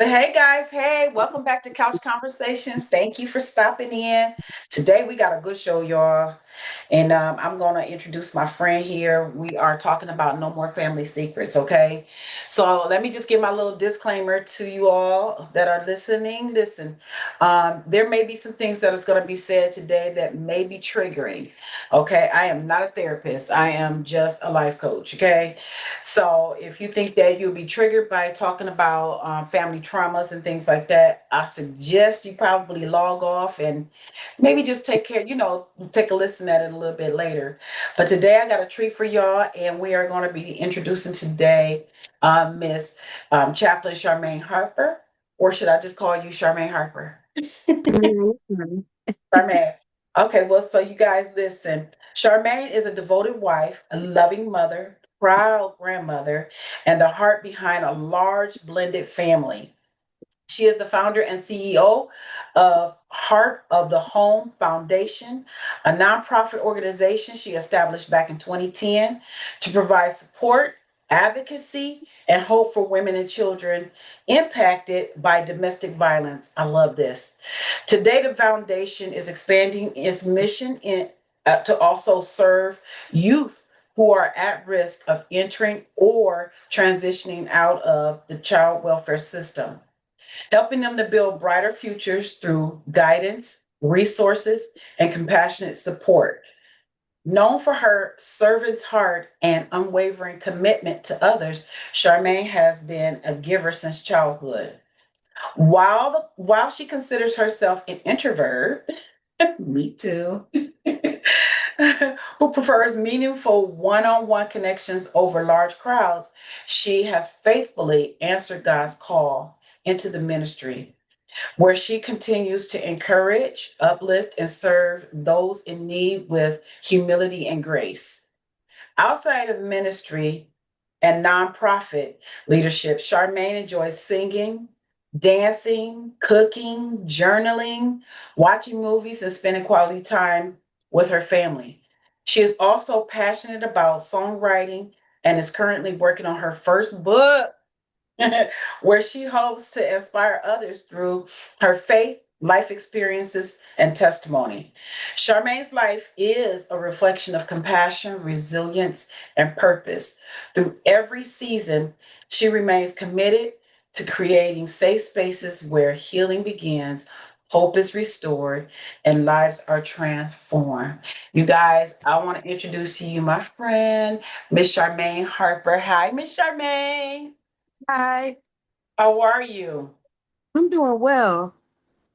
Hey guys, hey, welcome back to Couch Conversations. Thank you for stopping in. Today we got a good show, y'all. And I'm going to introduce my friend here. We are talking about no more family secrets, okay? So let me just give my little disclaimer to you all that are listening. Listen, there may be some things that is going to be said today that may be triggering, okay? I am not a therapist, I am just a life coach, okay? So if you think that you'll be triggered by talking about family traumas and things like that, I suggest you probably log off and maybe just take care, take a listen at it a little bit later. But today I got a treat for y'all, and we are going to be introducing today Miss Chaplain Charmaine Harper, or should I just call you Charmaine Harper? Mhm. Charmaine. Okay, well, so you guys listen. Charmaine is a devoted wife, a loving mother, proud grandmother, and the heart behind a large blended family. She is the founder and CEO of Heart of the Home Foundation, a nonprofit organization she established back in 2010 to provide support, advocacy, and hope for women and children impacted by domestic violence. I love this. Today, the foundation is expanding its mission to also serve youth who are at risk of entering or transitioning out of the child welfare system, helping them to build brighter futures through guidance, resources, and compassionate support. Known for her servant's heart and unwavering commitment to others, Charmaine has been a giver since childhood. While she considers herself an introvert, me too, who prefers meaningful one-on-one connections over large crowds, she has faithfully answered God's call into the ministry, where she continues to encourage, uplift, and serve those in need with humility and grace. Outside of ministry and nonprofit leadership, Charmaine enjoys singing, dancing, cooking, journaling, watching movies, and spending quality time with her family. She is also passionate about songwriting and is currently working on her first book, where she hopes to inspire others through her faith, life experiences, and testimony. Charmaine's life is a reflection of compassion, resilience, and purpose. Through every season, she remains committed to creating safe spaces where healing begins, hope is restored, and lives are transformed. You guys, I want to introduce to you my friend, Miss Charmaine Harper. Hi, Miss Charmaine. Hi, How are you? I'm doing well.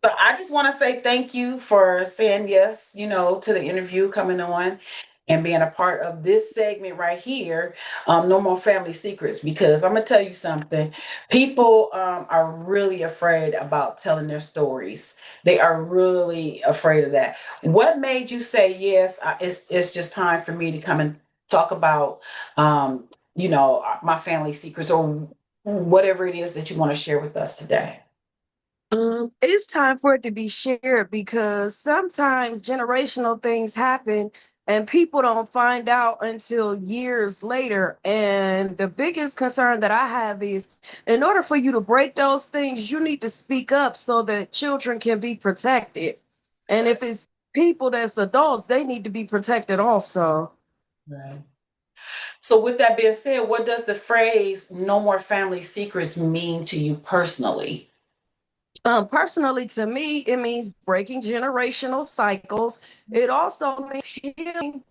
So I just want to say thank you for saying yes, to the interview, coming on and being a part of this segment right here, No More Family Secrets, because I'm going to tell you something. People are really afraid about telling their stories. They are really afraid of that. What made you say, yes, it's just time for me to come and talk about, my family secrets, or whatever it is that you want to share with us today? It's time for it to be shared because sometimes generational things happen and people don't find out until years later. And the biggest concern that I have is in order for you to break those things, you need to speak up so that children can be protected. That's And right. if it's people that's adults, they need to be protected also. Right. So, with that being said, what does the phrase "no more family secrets" mean to you personally? Personally, to me, it means breaking generational cycles. It also means healing,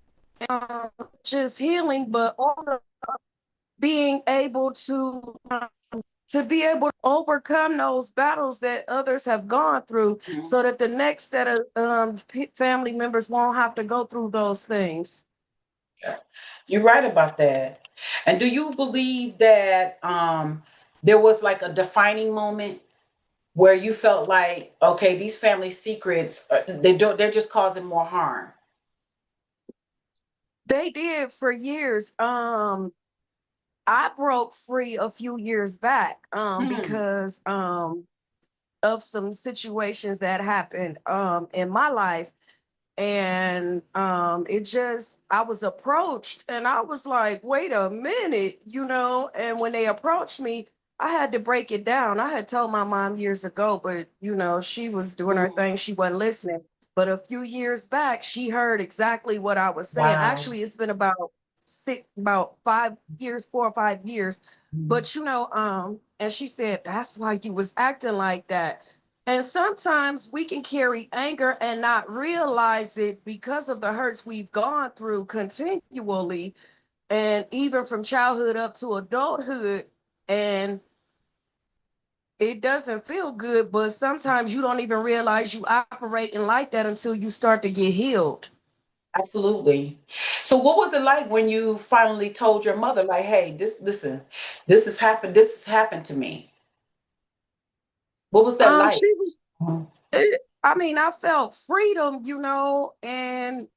just healing, but also being able to be able to overcome those battles that others have gone through, Mhm. so that the next set of family members won't have to go through those things. Yeah. You're right about that. And do you believe that there was like a defining moment where you felt like, okay, these family secrets, they're just causing more harm? They did for years. I broke free a few years back Mm. because of some situations that happened in my life. And it just, I was approached and I was like, wait a minute, and when they approached me, I had to break it down. I had told my mom years ago, but she was doing her Mhm. thing. She wasn't listening. But a few years back, she heard exactly what I was saying. Wow. Actually, it's been about 5 years, 4 or 5 years. Mhm. But and she said, that's why you was acting like that. And sometimes we can carry anger and not realize it because of the hurts we've gone through continually, and even from childhood up to adulthood. And it doesn't feel good, but sometimes you don't even realize you operating like that until you start to get healed. Absolutely. So what was it like when you finally told your mother, like, hey, listen, this has happened to me? What was that like? She was, Mhm. I mean, I felt freedom, and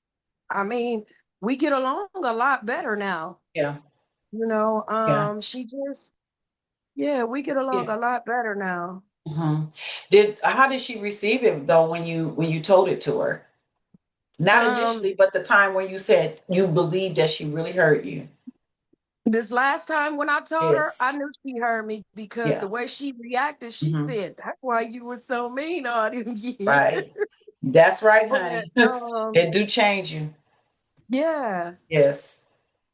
I mean, we get along a lot better now. Yeah, yeah, She just, yeah, we get along yeah. a lot better now. How did she receive it though when you told it to her? Not Um, initially, but the time when you said you believed that she really heard you. this last time when I told her, Yes. I knew she heard me because the Yeah. way she reacted, she Hmm. said, "That's why you were so mean all them years." Right. That's right, But honey. It do change you. yeah, Yes.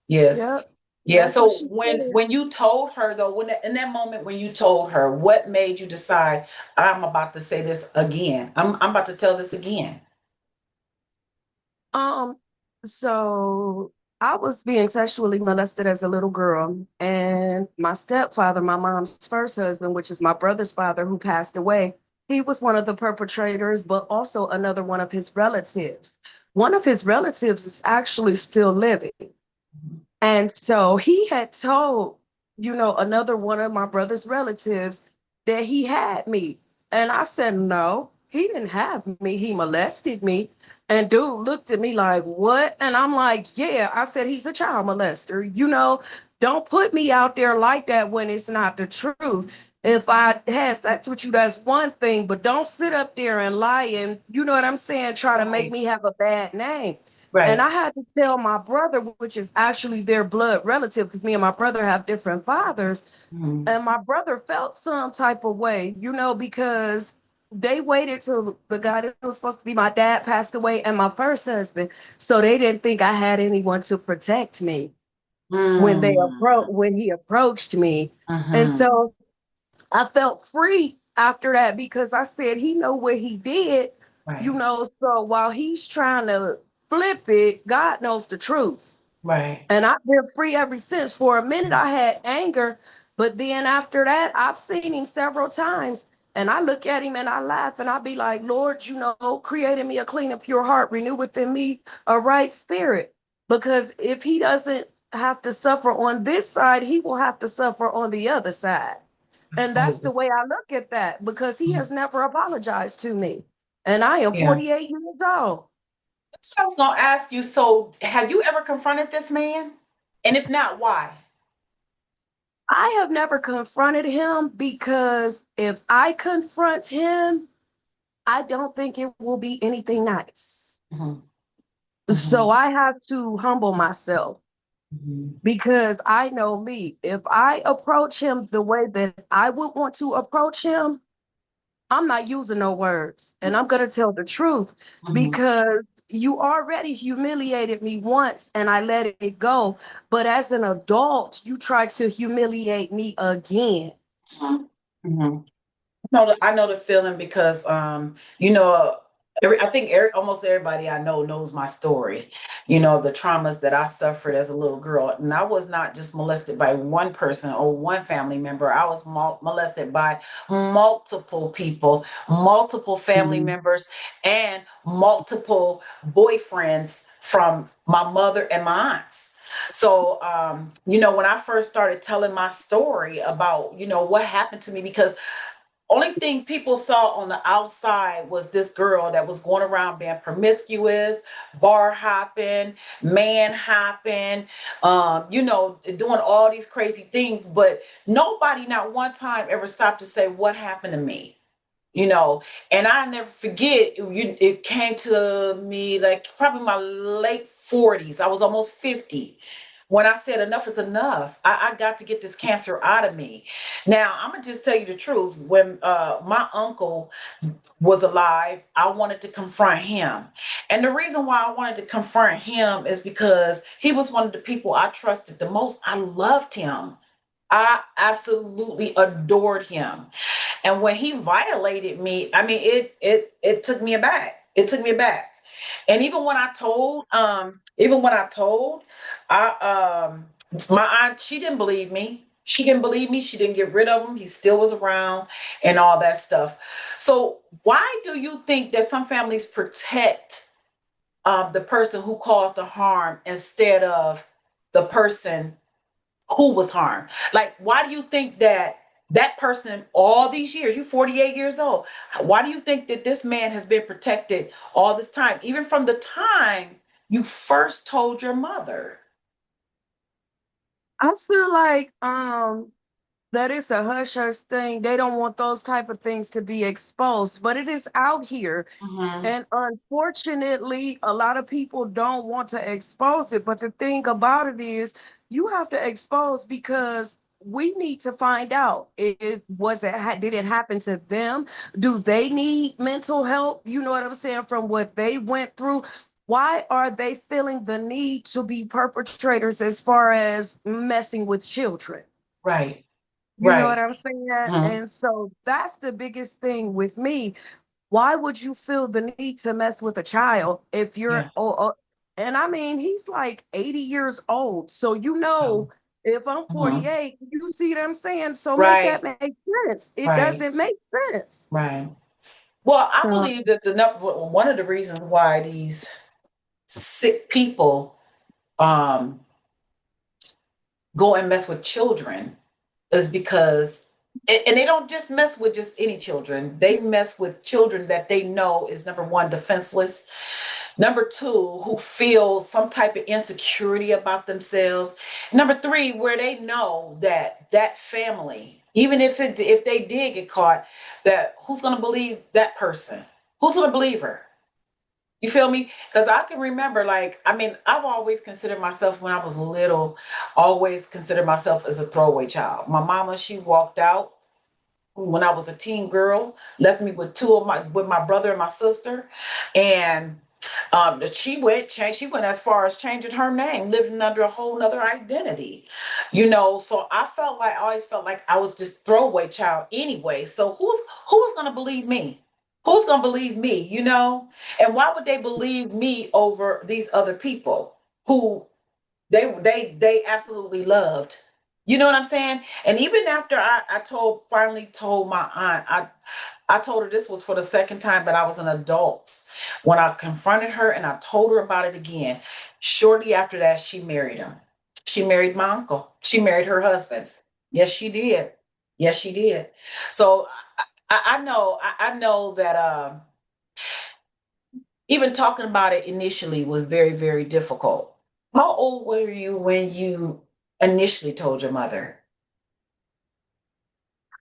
Yes. yep, Yeah. that's what So she said. when you told her though, in that moment when you told her, what made you decide I'm about to say this again? I'm about to tell this again. Um, so I was being sexually molested as a little girl, and my stepfather, my mom's first husband, which is my brother's father who passed away, he was one of the perpetrators, but also another one of his relatives. One of his relatives is actually still living. And so he had told, another one of my brother's relatives that he had me. And I said, no, he didn't have me. He molested me. And dude looked at me like, what? And I'm like, yeah. I said, he's a child molester. Don't put me out there like that when it's not the truth. If I had sex with you, that's one thing, but don't sit up there and lie and, you know what I'm saying, try to make Right. me have a bad name. And Right. I had to tell my brother, which is actually their blood relative, because me and my brother have different fathers. Mhm. And my brother felt some type of way, because they waited till the guy that was supposed to be my dad passed away and my first husband. So they didn't think I had anyone to protect me Mm. when he approached me. And Mhm. so I felt free after that because I said he know what he did, Right. so while he's trying to flip it, God knows the truth. Right. And I've been free ever since. For a minute I had anger, but then after that I've seen him several times, and I look at him and I laugh and I be like, Lord, create in me a clean and pure heart, renew within me a right spirit. Because if he doesn't have to suffer on this side, he will have to suffer on the other side. And that's the Absolutely. way I look at that, because he has never apologized to me. And I am Yeah. 48 years old. That's what I was gonna ask you. So, have you ever confronted this man? And if not, why? I have never confronted him because if I confront him, I don't think it will be anything nice. Mhm. So Mhm. I have to humble myself Mhm. because I know me. If I approach him the way that I would want to approach him, I'm not using no words, and I'm going to tell the truth, Mhm. because you already humiliated me once and I let it go. But as an adult, you try to humiliate me again. Mhm. Mhm. I know the feeling because I think almost everybody I know knows my story. The traumas that I suffered as a little girl, and I was not just molested by one person or one family member. I was molested by multiple people, multiple family Mhm. members, and multiple boyfriends from my mother and my aunts. So, when I first started telling my story about, what happened to me, because only thing people saw on the outside was this girl that was going around being promiscuous, bar hopping, man hopping, doing all these crazy things. But nobody, not one time, ever stopped to say what happened to me. You know, and I never forget. It came to me like probably my late 40s. I was almost 50. when I said enough is enough. I got to get this cancer out of me. Now, I'm gonna just tell you the truth. When my uncle was alive, I wanted to confront him. And the reason why I wanted to confront him is because he was one of the people I trusted the most. I loved him. I absolutely adored him. And when he violated me, I mean, it took me aback. It took me aback. And even when I told, I my aunt, she didn't believe me. She didn't believe me. She didn't get rid of him. He still was around and all that stuff. So why do you think that some families protect the person who caused the harm instead of the person who was harmed? Like, why do you think that that person, all these years, you 48 years old, why do you think that this man has been protected all this time, even from the time you first told your mother? I feel like that is a hush hush thing. They don't want those type of things to be exposed, but it is out here. Hmm. And unfortunately, a lot of people don't want to expose it. But the thing about it is, you have to expose because we need to find out. Did it happen to them? Do they need mental help? You know what I'm saying? From what they went through. Why are they feeling the need to be perpetrators as far as messing with children? Right, You know right. what I'm saying? Hmm. And so that's the biggest thing with me. Why would you feel the need to mess with a child if you're Yeah. and I mean he's like 80 years old. So Oh. if I'm Hmm. 48, you see what I'm saying? So make Right, that make sense. It right, doesn't make sense. right. Well, I So believe that one of the reasons why these sick people um, go and mess with children is because and they don't just mess with just any children. They mess with children that they know is number one, defenseless. Number two, who feel some type of insecurity about themselves. Number three, where they know that that family, even if they did get caught, that who's gonna believe that person? Who's gonna believe her? You feel me? Because I can remember, like, I mean, I've always considered myself when I was little, always considered myself as a throwaway child. My mama, she walked out when I was a teen girl, left me with with my brother and my sister, and she went as far as changing her name, living under a whole nother identity, you know. So I always felt like I was just throwaway child anyway. So who's gonna believe me? Who's gonna believe me? You know, and why would they believe me over these other people who they absolutely loved? You know what I'm saying? And even after I finally told my aunt, I told her this was for the second time, but I was an adult. When I confronted her and I told her about it again, shortly after that, she married him. She married my uncle. She married her husband. Yes, she did. Yes, she did. So I know that even talking about it initially was very, very difficult. How old were you when you initially told your mother?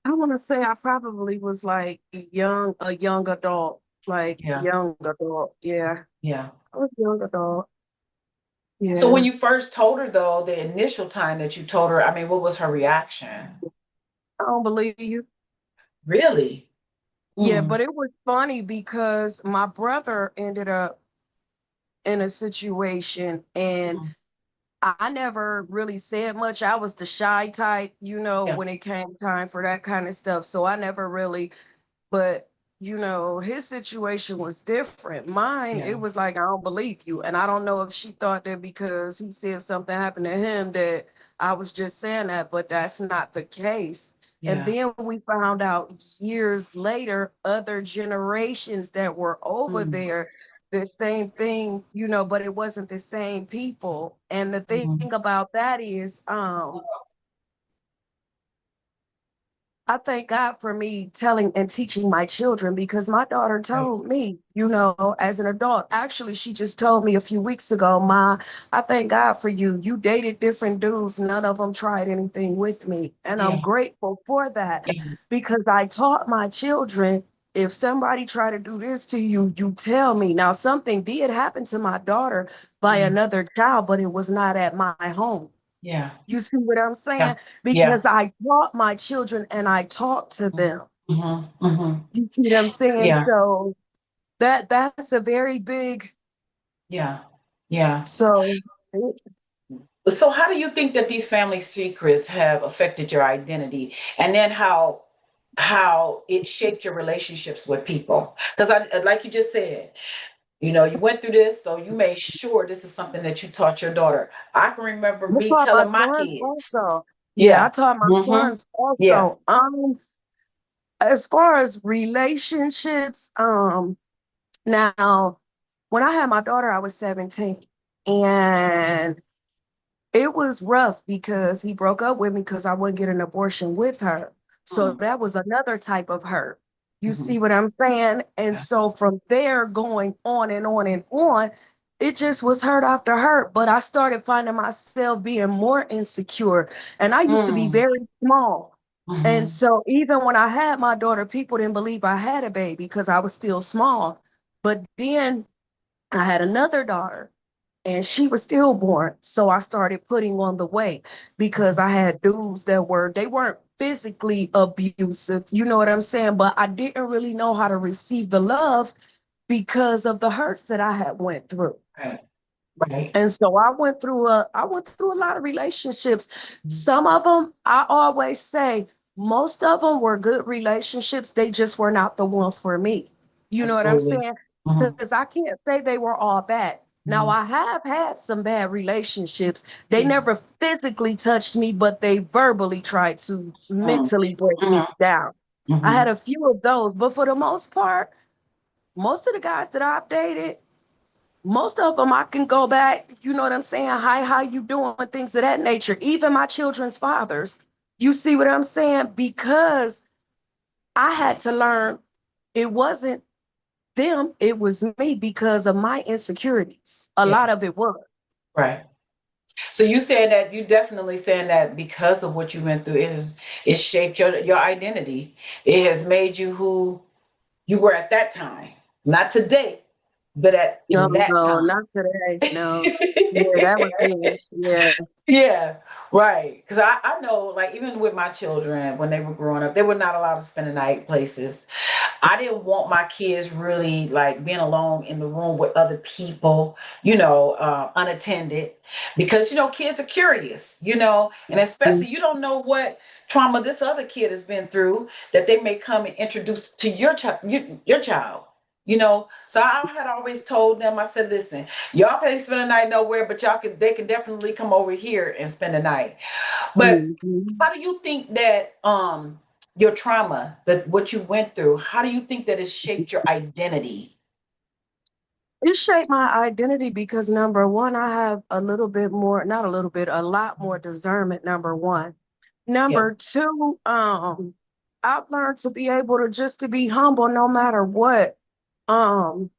I want to say I probably was like a young adult, like Yeah, young adult. Yeah, yeah. I was young adult. So when Yeah. you first told her, though, the initial time that you told her, I mean, what was her reaction? I don't believe you. Really? Yeah, Mm, but it was funny because my brother ended up in a situation and mm, I never really said much. I was the shy type, yeah, when it came time for that kind of stuff. So I never really, but his situation was different. Mine, it yeah, was like, I don't believe you. And I don't know if she thought that because he said something happened to him that I was just saying that, but that's not the case. And yeah. then we found out years later, other generations that were over Mm, there, the same thing, but it wasn't the same people. And the thing mm, about that is, I thank God for me telling and teaching my children because my daughter right. told me, as an adult. Actually, she just told me a few weeks ago, Ma, I thank God for you. You dated different dudes. None of them tried anything with me. And I'm Yeah, grateful for that yeah, because I taught my children if somebody try to do this to you, you tell me. Now, something did happen to my daughter by yeah, another child, but it was not at my home. Yeah. You see what I'm Yeah. saying? Yeah. Because I taught my children and I talked to them. Mm-hmm. Mm-hmm. You see what I'm saying? Yeah. So that's a very big Yeah. Yeah. so So how do you think that these family secrets have affected your identity, and then how it shaped your relationships with people? Because I, like you just said, you went through this, so you made sure this is something that you taught your daughter. I can remember I me taught my telling my sons kids. also. Yeah, I Yeah. taught my Mm-hmm. sons Yeah. also. As far as relationships, now when I had my daughter, I was 17. And it was rough because he broke up with me because I wouldn't get an abortion with her. So Mm-hmm. that was another type of hurt. You Mm-hmm. see what I'm saying? And Yeah. so from there, going on and on and on, it just was hurt after hurt. But I started finding myself being more insecure. And I used to be Mm-hmm. very small. And Mm-hmm. so even when I had my daughter, people didn't believe I had a baby because I was still small. But then I had another daughter and she was stillborn. So I started putting on the weight because I had dudes that they weren't physically abusive, you know what I'm saying? But I didn't really know how to receive the love because of the hurts that I had went through. Right. Right. And so I went through a lot of relationships. Some of them, I always say, most of them were good relationships. They just were not the one for me. You know what I'm Absolutely. saying? Mm-hmm. Because I can't say they were all bad. Now Mm-hmm. I have had some bad relationships. They Yeah. never physically touched me, but they verbally tried to Mm-hmm. mentally break me down. I Mm-hmm. had a few of those, but for the most part, most of the guys that I've dated, most of them I can go back, you know what I'm saying? Hi, how you doing? Things of that nature. Even my children's fathers. You see what I'm saying? Because I had to learn it wasn't them, it was me because of my insecurities. A lot of Yes. it was. Right. So you saying that you definitely saying that because of what you went through, it shaped your identity. It has made you who you were at that time, not today, but at No, in that no, time. not today. No. Yeah, that was then. Yeah. Yeah, right. Because I know, like, even with my children, when they were growing up, they were not allowed to spend the night places. I didn't want my kids really like being alone in the room with other people, unattended, because kids are curious, and especially you don't know what trauma this other kid has been through that they may come and introduce to your child. So I had always told them, I said, listen, y'all can't spend a night nowhere, but they can definitely come over here and spend the night. But Mhm. how do you think that your trauma, that what you went through, how do you think that it shaped your identity? It shaped my identity because number one, I have a little bit more, not a little bit, a lot more discernment, number one. Yeah. Number two, I've learned to be able to be humble no matter what. Um,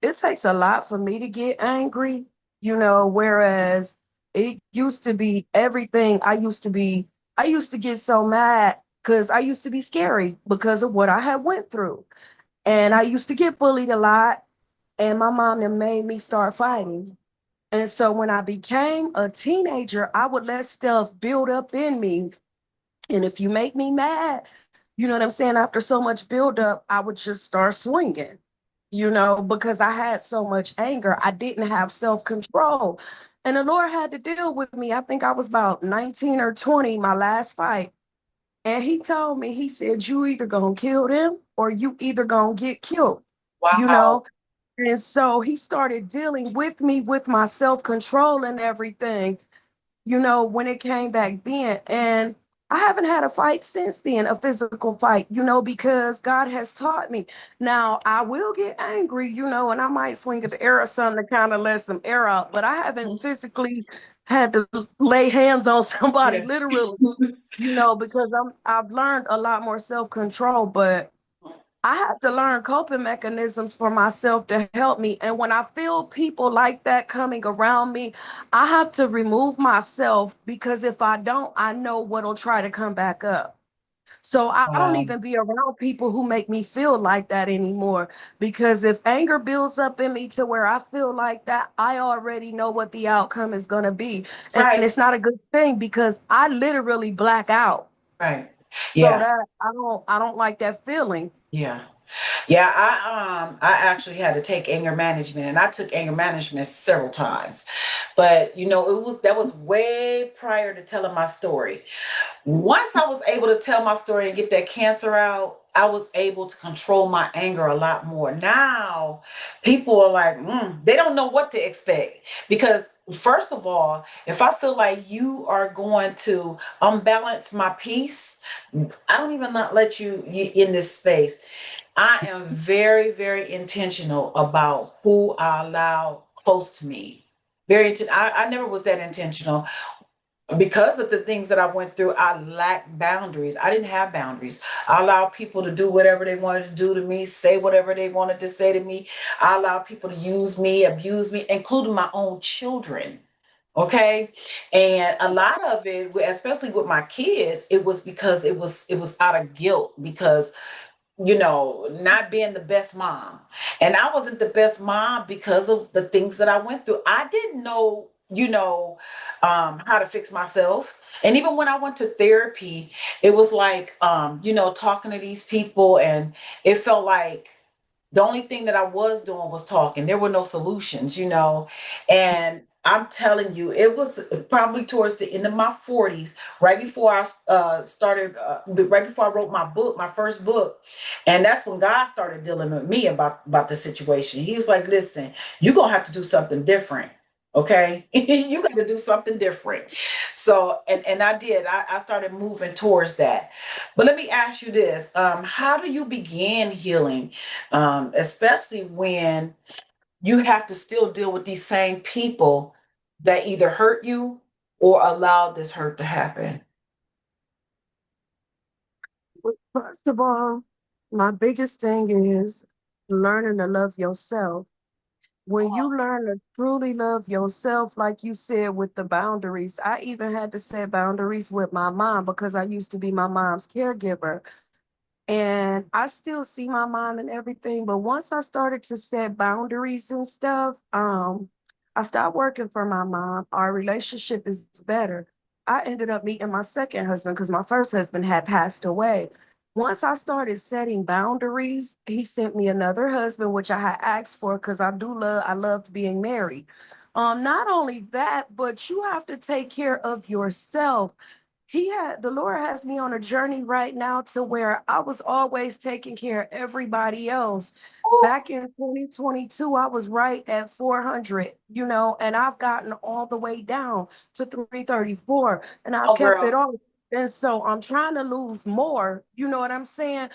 it takes a lot for me to get angry, whereas it used to be everything. I used to get so mad because I used to be scary because of what I had went through. And I used to get bullied a lot, and my mom then made me start fighting. And so when I became a teenager, I would let stuff build up in me. And if you make me mad, you know what I'm saying? After so much buildup, I would just start swinging, because I had so much anger. I didn't have self control. And the Lord had to deal with me. I think I was about 19 or 20, my last fight. And he told me, he said, you either gonna kill them or you either gonna get killed, you Wow. know? And so he started dealing with me with my self control and everything, when it came back then. And I haven't had a fight since then, a physical fight, because God has taught me. Now, I will get angry, and I might swing at the air or something to kind of let some air out, but I haven't Mhm. physically had to lay hands on somebody, Yeah. literally, because I've learned a lot more self control, but I have to learn coping mechanisms for myself to help me. And when I feel people like that coming around me, I have to remove myself because if I don't, I know what'll try to come back up. So I don't Wow. even be around people who make me feel like that anymore. Because if anger builds up in me to where I feel like that, I already know what the outcome is going to be. And Right. it's not a good thing because I literally black out. Right. So Yeah. that I don't like that feeling. Yeah. Yeah, I actually had to take anger management, and I took anger management several times. But that was way prior to telling my story. Once I was able to tell my story and get that cancer out, I was able to control my anger a lot more. Now, people are like, they don't know what to expect. Because, first of all, if I feel like you are going to unbalance my peace, I don't even not let you in this space. I am very, very intentional about who I allow close to me. I never was that intentional because of the things that I went through. I lacked boundaries. I didn't have boundaries. I allowed people to do whatever they wanted to do to me, say whatever they wanted to say to me. I allowed people to use me, abuse me, including my own children. Okay. And a lot of it, especially with my kids, it was because it was out of guilt, because not being the best mom. And I wasn't the best mom because of the things that I went through. I didn't know, how to fix myself. And even when I went to therapy, it was like, talking to these people, and it felt like the only thing that I was doing was talking. There were no solutions. And I'm telling you, it was probably towards the end of my 40s, right before I right before I wrote my book, my first book. And that's when God started dealing with me about the situation. He was like, listen, you're going to have to do something different. Okay. You got to do something different. So, and I did. I started moving towards that. But let me ask you this. How do you begin healing, especially when you have to still deal with these same people that either hurt you or allowed this hurt to happen? First of all, my biggest thing is learning to love yourself. When you learn to truly love yourself, like you said, with the boundaries, I even had to set boundaries with my mom because I used to be my mom's caregiver. And I still see my mom and everything, but once I started to set boundaries and stuff, I stopped working for my mom. Our relationship is better. I ended up meeting my second husband because my first husband had passed away. Once I started setting boundaries, he sent me another husband, which I had asked for because I loved being married. Not only that, but you have to take care of yourself. The Lord has me on a journey right now to where I was always taking care of everybody else. Back in 2022, I was right at 400, and I've gotten all the way down to 334, and I've Oh, kept it girl. on. And so I'm trying to lose more, you know what I'm saying?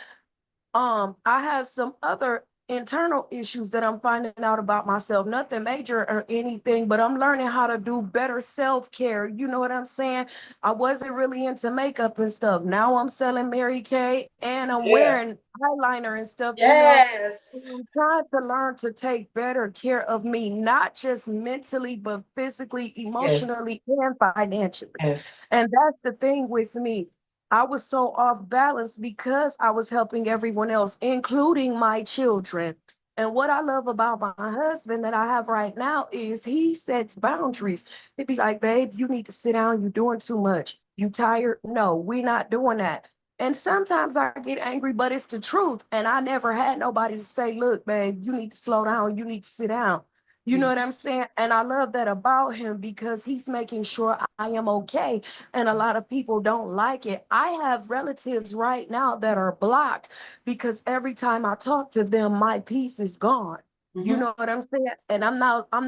I have some other internal issues that I'm finding out about myself. Nothing major or anything, but I'm learning how to do better self-care. You know what I'm saying? I wasn't really into makeup and stuff. Now I'm selling Mary Kay and I'm Yeah. wearing eyeliner and stuff. Yes. I'm trying to learn to take better care of me, not just mentally, but physically, Yes. emotionally, and financially. Yes. And that's the thing with me. I was so off balance because I was helping everyone else, including my children. And what I love about my husband that I have right now is he sets boundaries. He'd be like, babe, you need to sit down. You're doing too much. You tired? No, we're not doing that. And sometimes I get angry, but it's the truth. And I never had nobody to say, look, babe, you need to slow down. You need to sit down. You know what I'm saying? And I love that about him because he's making sure I am okay. And a lot of people don't like it. I have relatives right now that are blocked because every time I talk to them, my peace is gone. You Mm-hmm. know what I'm saying? And I'm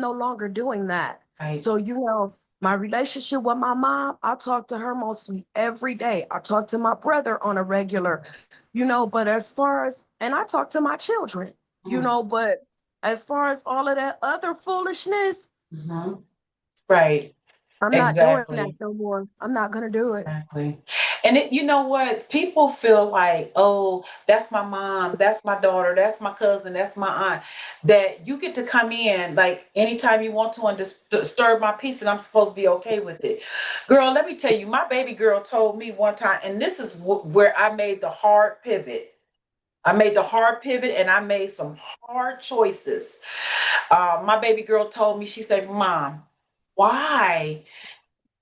no longer doing that. Right. So, my relationship with my mom, I talk to her mostly every day. I talk to my brother on a regular, but as far as, and I talk to my children, but as far as all of that other foolishness, Mm-hmm. Right. I'm not doing that Exactly. no more. I'm not going to do it. Exactly. And you know what? People feel like, oh, that's my mom, that's my daughter, that's my cousin, that's my aunt. That you get to come in like anytime you want to and disturb my peace, and I'm supposed to be okay with it. Girl, let me tell you, my baby girl told me one time, and this is where I made the hard pivot. I made the hard pivot and I made some hard choices. My baby girl told me, she said, Mom, why?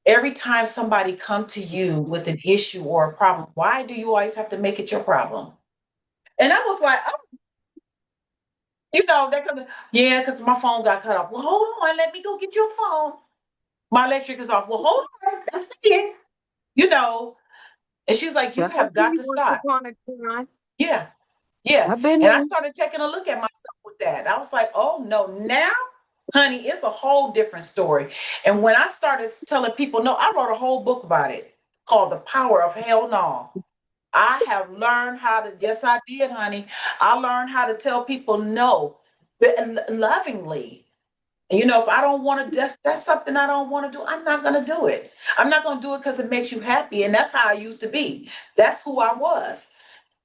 Every time somebody come to you with an issue or a problem, why do you always have to make it your problem? And I was like, oh, they're gonna, yeah, because my phone got cut off. Well, hold on, let me go get your phone. My electric is off. Well, hold on, that's it. You know, and she's like, you Well, I have got see to once stop. upon a time. Yeah, yeah. I've been And I there. started taking a look at myself with that. I was like, oh no, now, honey, it's a whole different story. And when I started telling people, no, I wrote a whole book about it called The Power of Hell No. I have learned how to, yes, I did, honey. I learned how to tell people no, but lovingly. And if I don't want to, that's something I don't want to do. I'm not going to do it. I'm not going to do it because it makes you happy. And that's how I used to be. That's who I was.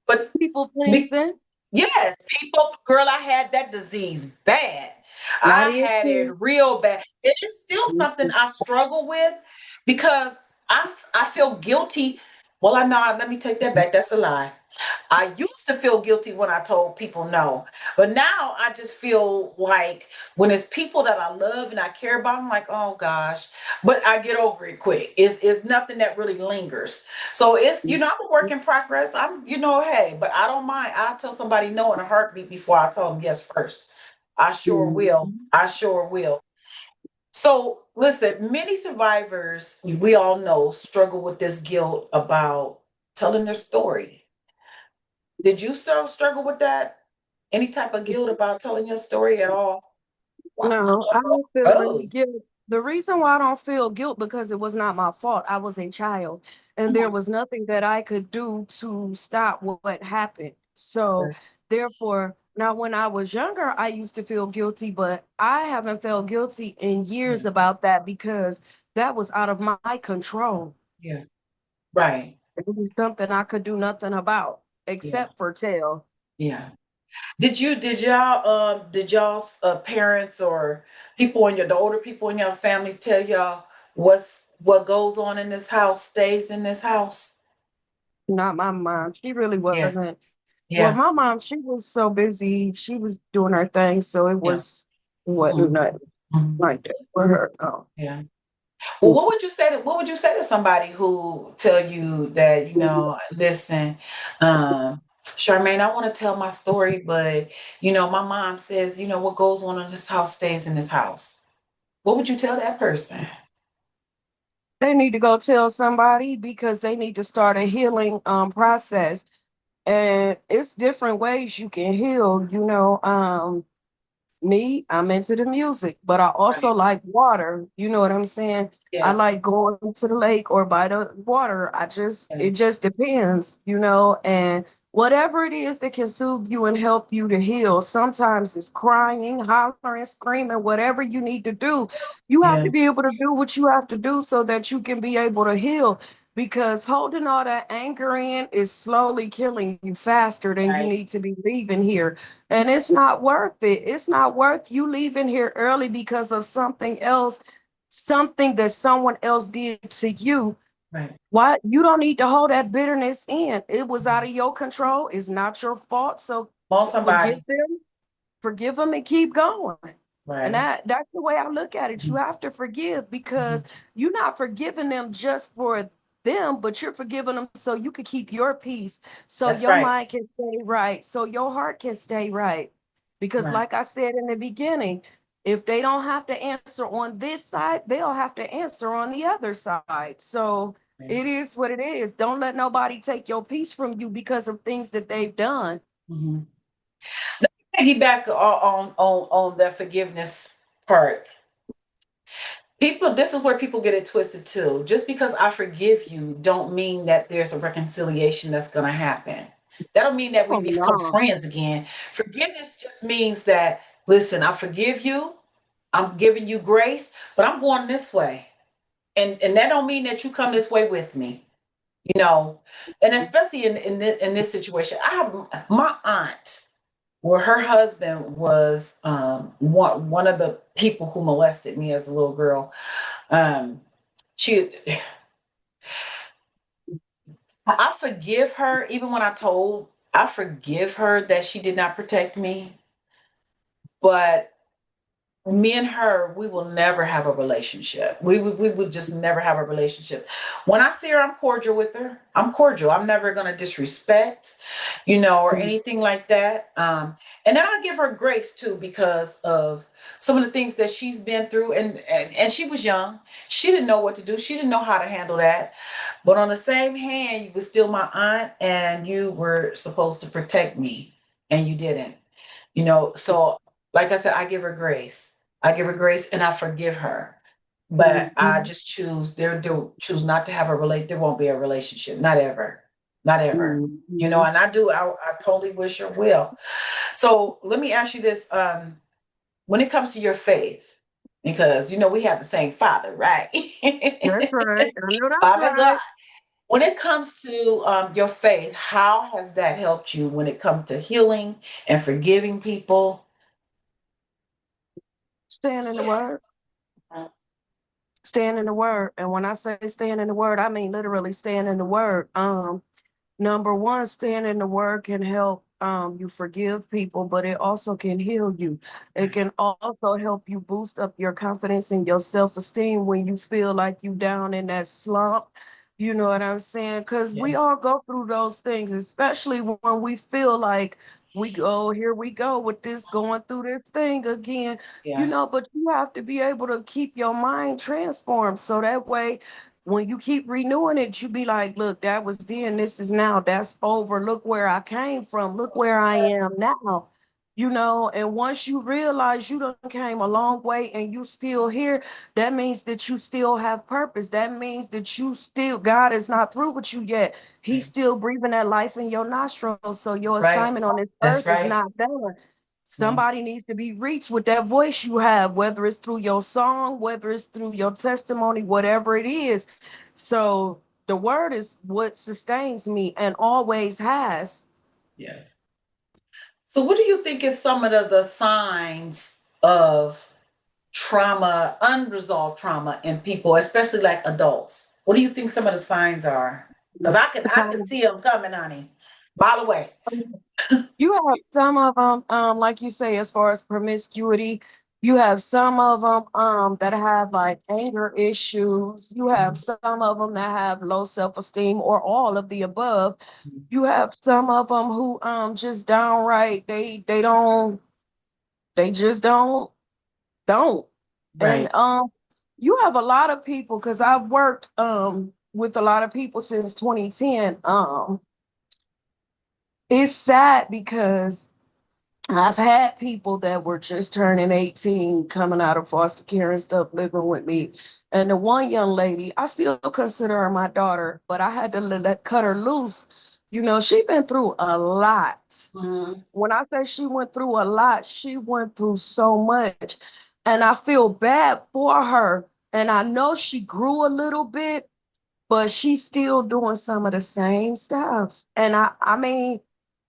But People be, pleasing. yes, people, girl, I had that disease bad. I I did had it too. real bad. It is still something I struggle with because I feel guilty. Well, I know, let me take that back. That's a lie. I used to feel guilty when I told people no, but now I just feel like when it's people that I love and I care about, I'm like, oh gosh, but I get over it quick. It's nothing that really lingers. So it's, I'm a work in progress. Hey, but I don't mind. I'll tell somebody no in a heartbeat before I tell them yes first. I sure will. Mhm. I sure will. So listen, many survivors, we all know, struggle with this guilt about telling their story. Did you struggle with that? Any type of guilt about telling your story at all? Wow. No, I don't feel any Oh, guilt. The reason why I don't feel guilt because it was not my fault. I was a child, and there mm, was nothing that I could do to stop what happened. So, right, therefore, now when I was younger, I used to feel guilty, but I haven't felt guilty in yeah, years about that because that was out of my control. yeah, right, It was something I could do nothing about yeah, except for tell. yeah. Did y'all's parents or the older people in your family tell y'all what goes on in this house stays in this house? Not my mom. She really Yeah, wasn't. Well, yeah, my mom, she was so busy. She was doing her thing, so yeah, it wasn't mhm, nothing mhm, like that for her. No. yeah. Well, what would you say to somebody who tell you that, listen, Charmaine, I want to tell my story, but my mom says, what goes on in this house stays in this house. What would you tell that person? They need to go tell somebody because they need to start a healing process. And it's different ways you can heal, me, I'm into the music, but I also Right. like water. You know what I'm saying? I Yeah. like going to the lake or by the water. Yeah. It just depends, and whatever it is that can soothe you and help you to heal. Sometimes it's crying, hollering, screaming, whatever you need to do. You have Yeah. to be able to do what you have to do so that you can be able to heal. Because holding all that anger in is slowly killing you faster than you Right. need to be leaving here. And it's not worth it. It's not worth you leaving here early because of something else, something that someone else did to you. Right. Why you don't need to hold that bitterness in. It was out of your control. It's not your fault. So Want somebody. forgive them and keep going. And Right. that's the way I look at it. You Mhm, have to forgive because mhm. you're not forgiving them just for them, but you're forgiving them so you can keep your peace, so That's your right. mind can stay right, so your heart can stay right. Because, Right. like I said in the beginning, if they don't have to answer on this side, they'll have to answer on the other side. So Right. it is what it is. Don't let nobody take your peace from you because of things that they've done. Mhm. Piggyback on that forgiveness part. People, this is where people get it twisted too. Just because I forgive you, don't mean that there's a reconciliation that's going to happen. That don't mean that we Oh, become no. friends again. Forgiveness just means that, listen, I forgive you. I'm giving you grace, but I'm going this way. And that don't mean that you come this way with me. you know, and especially in this situation. I have my aunt, where her husband was one of the people who molested me as a little girl. Um, she, I forgive her, even when I forgive her that she did not protect me, but me and her, we will never have a relationship. We would just never have a relationship. When I see her, I'm cordial with her. I'm cordial. I'm never gonna disrespect, or anything like that. And then I give her grace too because of some of the things that she's been through, and she was young. She didn't know what to do. She didn't know how to handle that. But on the same hand, you were still my aunt, and you were supposed to protect me, and you didn't. So like I said, I give her grace. I give her grace and I forgive her. But I Mhm. just choose not to have a there won't be a relationship. Not ever. Not ever. Mhm. And I totally wish her will. So let me ask you this. When it comes to your faith, because we have the same father, right? That's right. I know that's Father God. right. When it comes to your faith, how has that helped you when it comes to healing and forgiving people? Stand in the word. Stand in the word. And when I say stand in the word, I mean literally stand in the word. Number one, stand in the word can help you forgive people, but it also can heal you. It can also help you boost up your confidence and your self-esteem when you feel like you down in that slump. You know what I'm saying? Because Yeah. we all go through those things, especially when we feel like we go, here we go with this, going through this thing again. Yeah. But you have to be able to keep your mind transformed so that way when you keep renewing it, you be like, look, that was then, this is now, that's over. Look where I came from, look where I am now. And once you realize you done came a long way and you still here, that means that you still have purpose. That means that God is not through with you yet. He's Right. still breathing that life in your nostrils. So your That's right. assignment on this That's earth is right. not done. Yeah. Somebody needs to be reached with that voice you have, whether it's through your song, whether it's through your testimony, whatever it is. So the word is what sustains me and always has. Yes. So, what do you think is some of the signs of trauma, unresolved trauma in people, especially like adults? What do you think some of the signs are? Because I can So see them coming, honey. By the way. you have some of them, like you say, as far as promiscuity, you have some of them that have like anger issues. You have some of them that have low self-esteem or all of the above. You have some of them who just downright they just don't. Right. And you have a lot of people because I've worked with a lot of people since 2010. It's sad because I've had people that were just turning 18, coming out of foster care and stuff, living with me. And the one young lady, I still consider her my daughter, but I had to cut her loose. She been through a lot. Mhm. When I say she went through a lot, she went through so much. And I feel bad for her. And I know she grew a little bit, but she's still doing some of the same stuff. And I mean,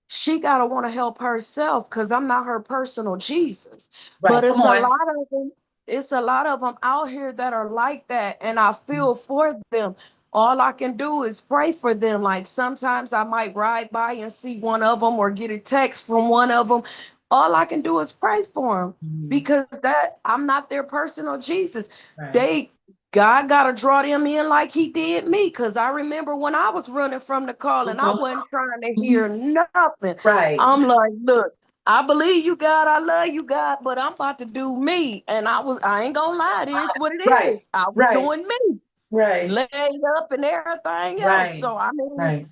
she gotta want to help herself because I'm not her personal Jesus. But Right. Come it's a on. lot of them. It's a lot of them out here that are like that, and I feel for them. All I can do is pray for them. Like sometimes I might ride by and see one of them or get a text from one of them. All I can do is pray for them Mhm. because that I'm not their personal Jesus. Right. They God gotta draw them in like he did me. Cause I remember when I was running from the call and I Mhm. wasn't trying to Mhm. hear nothing. Right. I'm like, look, I believe you, God, I love you, God, but I'm about to do me. And I ain't gonna lie, it is what it Right. is. I was Right. doing me, Right. laid up and everything else. Right. So I mean, Right.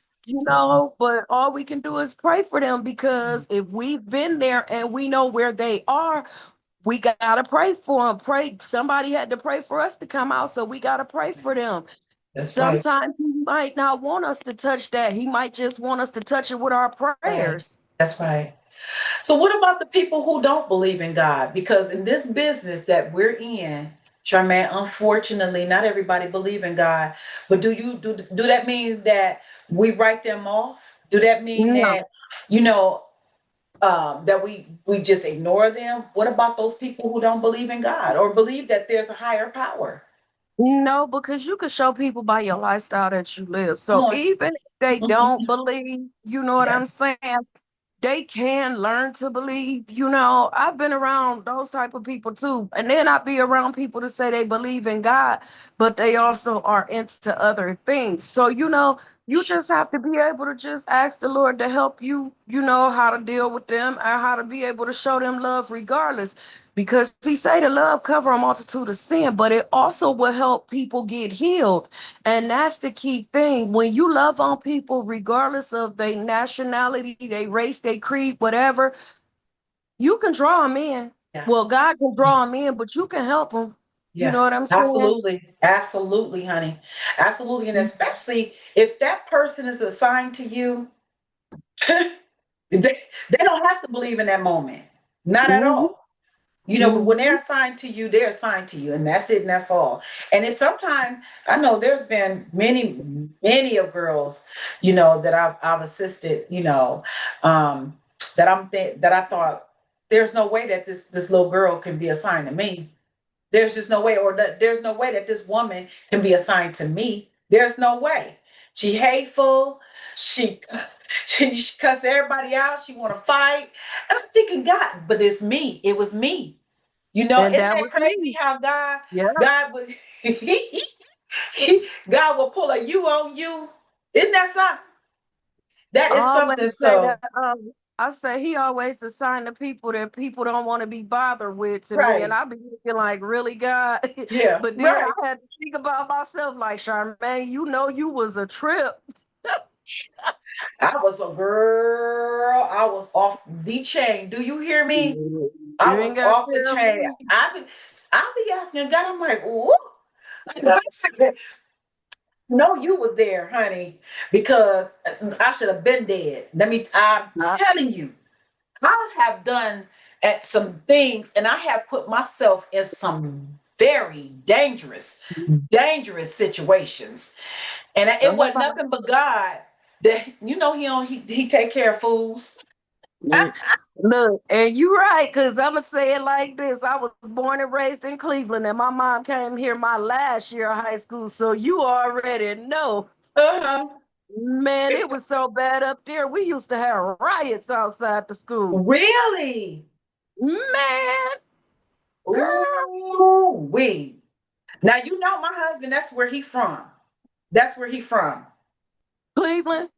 but all we can do is pray for them because if we've been there and we know where they are, we gotta pray for them. Pray. Somebody had to pray for us to come out, so we gotta pray for them. That's right. Sometimes he might not want us to touch that. He might just want us to touch it with our Right. prayers. That's right. So what about the people who don't believe in God? Because in this business that we're in, Charmaine, unfortunately, not everybody believe in God. But do that mean that we write them off? Do that mean No. that, you know, that we just ignore them? What about those people who don't believe in God or believe that there's a higher power? No, because you can show people by your lifestyle that you live. Come So on. even if they don't believe, you know what Yeah. I'm saying? They can learn to believe. You know, I've been around those type of people too. And then I be around people to say they believe in God, but they also are into other things. So, you know, you just have to be able to just ask the Lord to help you, you know, how to deal with them and how to be able to show them love regardless. Because he say the love cover a multitude of sin, but it also will help people get healed. And that's the key thing. When you love on people, regardless of their nationality, their race, their creed, whatever, you can draw them in. Yeah. Well, God can draw them in, but you can help them. You Yeah. know what I'm saying? Absolutely. Absolutely, honey. Absolutely. And especially if that person is assigned to you, they don't have to believe in that moment. Not at Hmm. all. You know, but when they're Hmm. assigned to you, they're assigned to you, and that's it, and that's all. And it's sometimes I know there's been many of girls, you know, that I've assisted, you know, um, that I thought there's no way that this little girl can be assigned to me. There's just no way, or that there's no way that this woman can be assigned to me. There's no way. She hateful. She she cuss everybody out. She want to fight. And I'm thinking, God, but it's me. It was me. You know, And isn't that that was crazy me. how Yeah. God would God will pull a you on you? Isn't that something? That I is always something. say So that I say he always assign the people that people don't want to be bothered with to me. And right. I be thinking like, really, God? Yeah, But then right. I had to think about myself like, Charmaine, you know you was a trip. I was a girl. I was off the chain. Do you hear me? You I ain't was got to off the tell chain. me. I be asking God, I'm like, what? No, you was there, honey, because I should have been dead. I'm I, telling you, I have done at some things and I have put myself in some very dangerous situations. And it don't wasn't nobody. nothing but God that, you know, he take care of fools. Mm. Look, and you right, because I'm going to say it like this. I was born and raised in Cleveland, and my mom came here my last year of high school. So you already know. Uh-huh. Man, it was so bad up there. We used to have riots outside the school. Really? Man, girl, Ooh, we. Now you know my husband, that's where he from. That's where he from. Cleveland.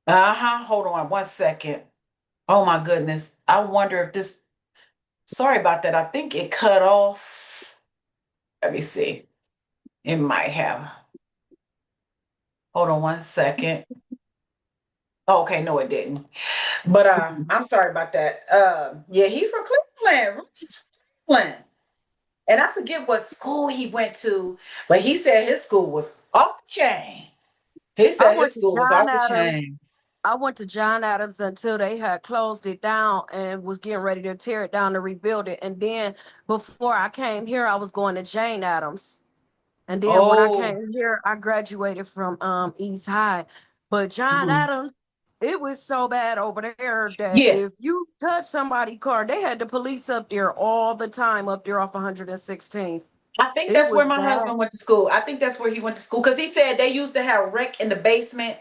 Uh-huh. Hold on one second. Oh my goodness. I wonder if this, sorry about that. I think it cut off. Let me see. It might have. Hold on one second. Okay, no, it didn't. But I'm sorry about that. Yeah, he from Cleveland. Cleveland. And I forget what school he went to, but he said his school was off the chain. He I said his went to school was John off the Adams. chain. I went to John Adams until they had closed it down and was getting ready to tear it down to rebuild it. And then before I came here, I was going to Jane Addams. And then when I Oh, came here, I graduated from East High. But John mhm. Adams, it was so bad over there that Yeah. if you touch somebody's car, they had the police up there all the time up there off 116th. I think It that's was where my bad. husband went to school. I think that's where he went to school because he said they used to have rec in the basement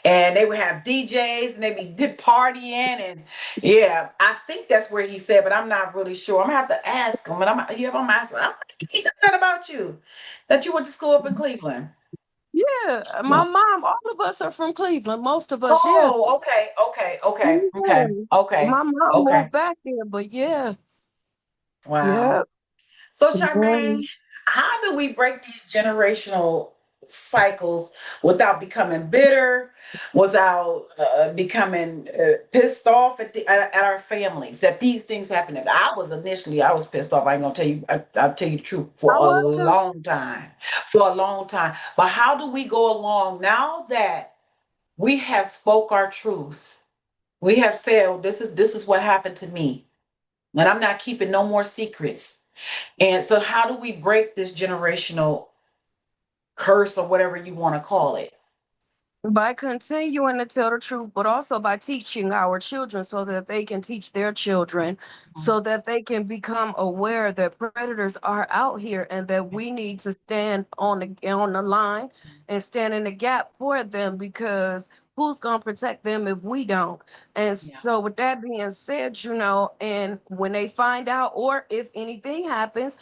and they would have DJs and they be partying. And yeah, I think that's where he said, but I'm not really sure. I'm gonna have to ask him. And I'm asking, he know that about you, that you went to school up in Cleveland. Yeah, my Yeah. mom, all of us are from Cleveland. Most of us, yeah. Oh, okay, okay, okay, okay, Yeah. okay, My mom okay. moved back there, but yeah, Wow. yeah. So, Charmaine, Yeah. how do we break these generational cycles without becoming bitter, without becoming pissed off at our families that these things happen? And I was pissed off. I ain't gonna tell you. I'll tell you the truth I for a was too. long time, for a long time. But how do we go along now that we have spoke our truth? We have said, "Oh, this is what happened to me, and I'm not keeping no more secrets." And so, how do we break this generational curse or whatever you want to call it? By continuing to tell the truth, but also by teaching our children so that they can teach their children, so that they can become aware that predators are out here and that we need to stand on the line and stand in the gap for them, because who's going to protect them if we don't? And Yeah. so with that being said, and when they find out, or if anything happens,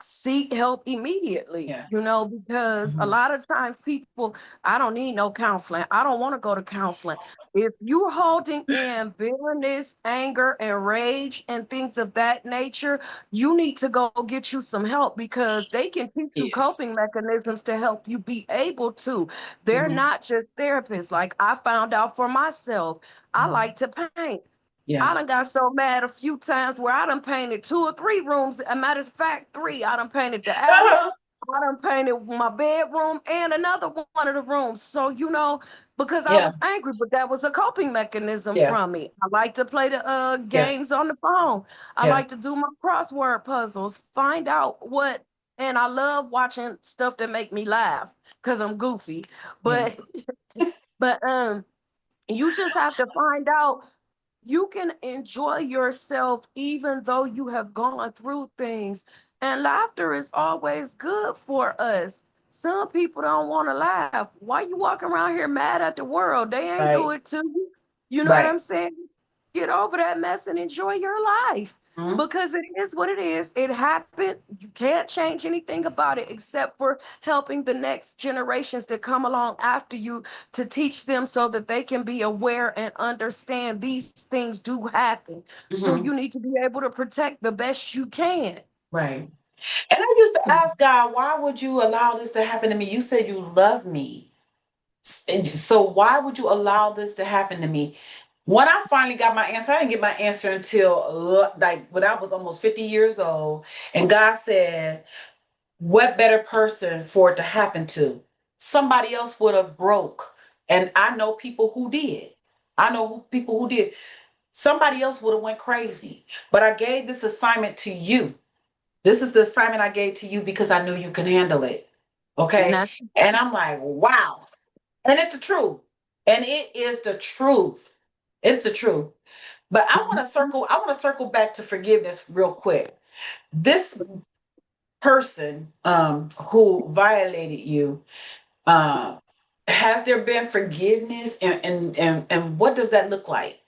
seek help immediately, Yeah. because a Mhm. lot of times people, I don't need no counseling. I don't want to go to counseling. If you're holding in bitterness, anger, and rage and things of that nature, you need to go get you some help, because they can teach you Yes. coping mechanisms to help you be able to. They're Hmm. not just therapists. Like I found out for myself, I like to paint. I Yeah. done got so mad a few times where I done painted 2 or 3 rooms. As a matter of fact, three. I done painted the attic. I done painted my bedroom and another one of the rooms. So, because I Yeah. was angry, but that was a coping mechanism Yeah. from me. I like to play the Yeah. games on the phone. I Yeah. like to do my crossword puzzles, find out and I love watching stuff that make me laugh because I'm goofy. Yeah. But, but you just have to find out you can enjoy yourself even though you have gone through things. And laughter is always good for us. Some people don't want to laugh. Why you walking around here mad at the world? They ain't do Right. it to you. You know what Right. I'm saying? Get over that mess and enjoy your life. Mhm. Because it is what it is. It happened. You can't change anything about it except for helping the next generations that come along after you, to teach them so that they can be aware and understand these things do happen. So Mhm. you need to be able to protect the best you can. Right. And I used to ask God, why would you allow this to happen to me? You said you love me. And so why would you allow this to happen to me? When I finally got my answer, I didn't get my answer until like when I was almost 50 years old. And God said, what better person for it to happen to? Somebody else would have broke. And I know people who did. I know people who did. Somebody else would have went crazy. But I gave this assignment to you. This is the assignment I gave to you because I knew you can handle it. And Okay. that's And I'm like, wow. And it's the truth. And it is the truth. It's the truth. But I want to circle back to forgiveness real quick. This person who violated you, um, has there been forgiveness and what does that look like?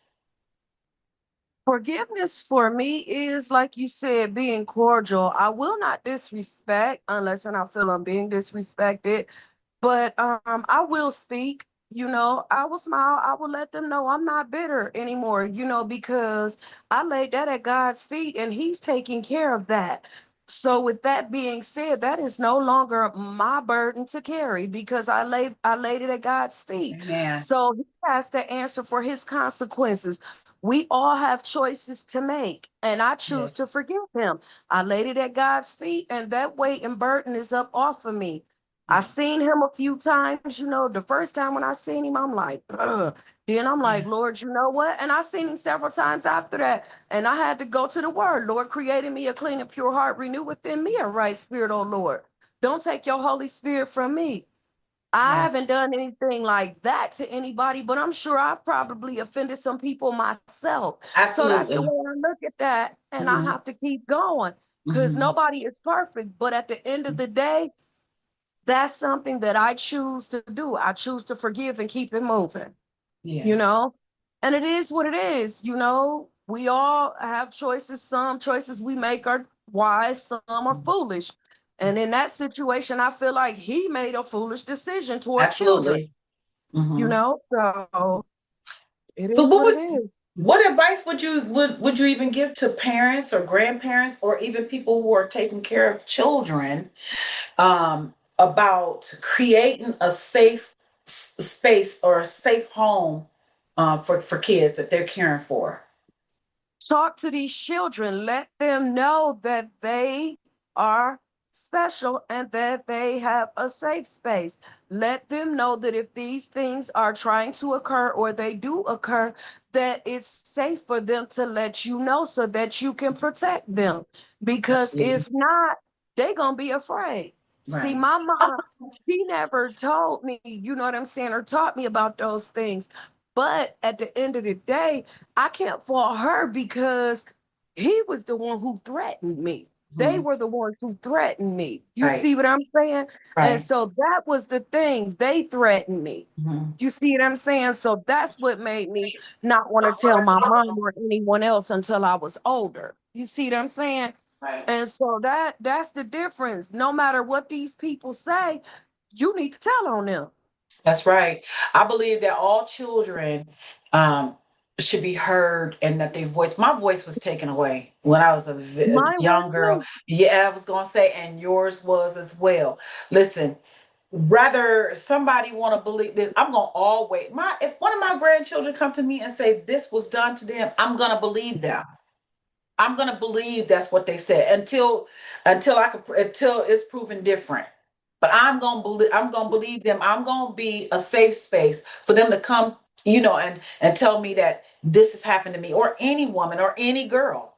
forgiveness for me is, like you said, being cordial. I will not disrespect unless and I feel I'm being disrespected. But I will speak, I will smile, I will let them know I'm not bitter anymore, because I laid that at God's feet and He's taking care of that. So with that being said, that is no longer my burden to carry, because I laid it at God's feet. Amen. So He has to answer for His consequences. We all have choices to make, and I choose to Yes. forgive him. I laid it at God's feet, and that weight and burden is up off of me. I Yeah. seen him a few times, the first time when I seen him, I'm like, ugh. Then I'm Yeah. like, Lord, you know what? And I seen him several times after that. And I had to go to the word. Lord, created me a clean and pure heart, renew within me a right spirit, oh Lord. Don't take your Holy Spirit from me. I haven't Yes. done anything like that to anybody, but I'm sure I've probably offended some people myself. So that's the Absolutely. way I look at that. And I Hmm. have to keep going, because Hmm. nobody is perfect. But at the end of the day, that's something that I choose to do. I choose to forgive and keep it moving, you Yeah. know? And it is what it is. We all have choices. Some choices we make are wise, some are foolish. And in that situation, I feel like he made a foolish decision toward children, Absolutely. Hmm. So it So is what it is. what advice would you even give to parents or grandparents or even people who are taking care of children, about creating a safe space or a safe home, for kids that they're caring for? Talk to these children, let them know that they are special and that they have a safe space. Let them know that if these things are trying to occur or they do occur, that it's safe for them to let you know so that you can protect them. Because Absolutely. if not, they're going to be afraid. See, Right. my mom, she never told me, you know what I'm saying, or taught me about those things. But at the end of the day, I can't fault her because he was the one who threatened me. They Mhm. were the ones who threatened me. You Right. see what I'm saying? And Right. so that was the thing. They threatened me. Mhm. You see what I'm saying? So that's what made me not want to tell my mom or anyone else until I was older. You see what I'm saying? Right. And so that's the difference. No matter what these people say, you need to tell on them. That's right. I believe that all children um, should be heard and that their voice, my voice was taken away when I was a Mine was young girl. too. Yeah, I was going to say, and yours was as well. Listen, whether somebody want to believe this, I'm going to always, if one of my grandchildren come to me and say this was done to them, I'm going to believe them. I'm gonna believe that's what they said until it's proven different. But I'm gonna believe them. I'm gonna be a safe space for them to come, and tell me that this has happened to me or any woman or any girl.